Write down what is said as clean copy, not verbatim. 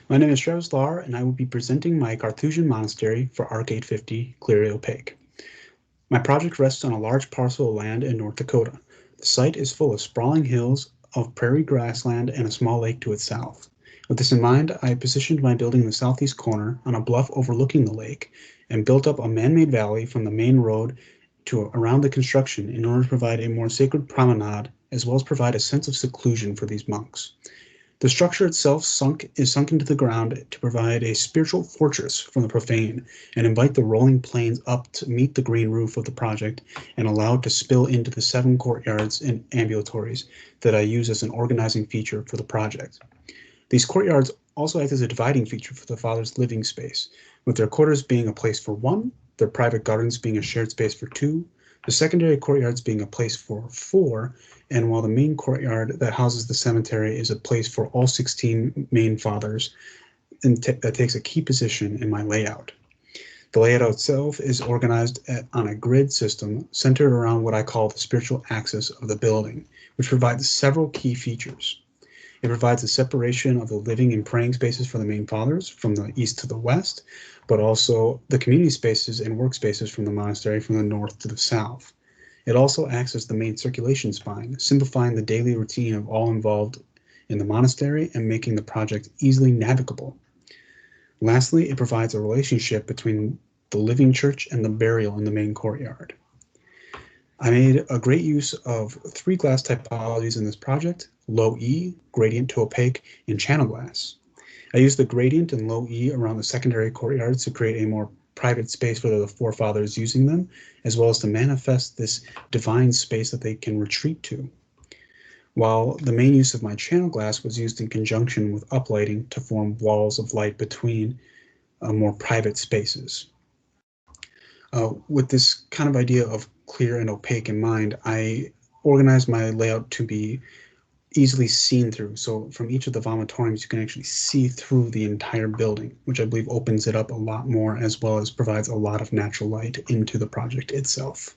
My name is Travis Lahr, and I will be presenting my Carthusian monastery for ARC 850, Clearly Opaque. My project rests on a large parcel of land in North Dakota. The site is full of sprawling hills of prairie grassland and a small lake to its south. With this in mind, I positioned my building in the southeast corner on a bluff overlooking the lake and built up a man-made valley from the main road to around the construction in order to provide a more sacred promenade as well as provide a sense of seclusion for these monks. The structure itself is sunk into the ground to provide a spiritual fortress from the profane and invite the rolling plains up to meet the green roof of the project and allow it to spill into the 7 courtyards and ambulatories that I use as an organizing feature for the project. These courtyards also act as a dividing feature for the Father's living space, with their quarters being a place for 1, their private gardens being a shared space for 2, the secondary courtyards being a place for 4, and while the main courtyard that houses the cemetery is a place for all 16 main fathers, and that takes a key position in my layout. The layout itself is organized on a grid system centered around what I call the spiritual axis of the building, which provides several key features. It provides a separation of the living and praying spaces for the main fathers from the east to the west, but also the community spaces and workspaces from the monastery from the north to the south. It also acts as the main circulation spine, simplifying the daily routine of all involved in the monastery and making the project easily navigable. Lastly, it provides a relationship between the living church and the burial in the main courtyard. I made a great use of 3 glass typologies in this project: low E, gradient to opaque, and channel glass. I used the gradient and low E around the secondary courtyards to create a more private space for the forefathers using them, as well as to manifest this divine space that they can retreat to. While the main use of my channel glass was used in conjunction with uplighting to form walls of light between more private spaces. With this kind of idea of clear and opaque in mind, I organized my layout to be easily seen through. So from each of the vomitoriums, you can actually see through the entire building, which I believe opens it up a lot more, as well as provides a lot of natural light into the project itself.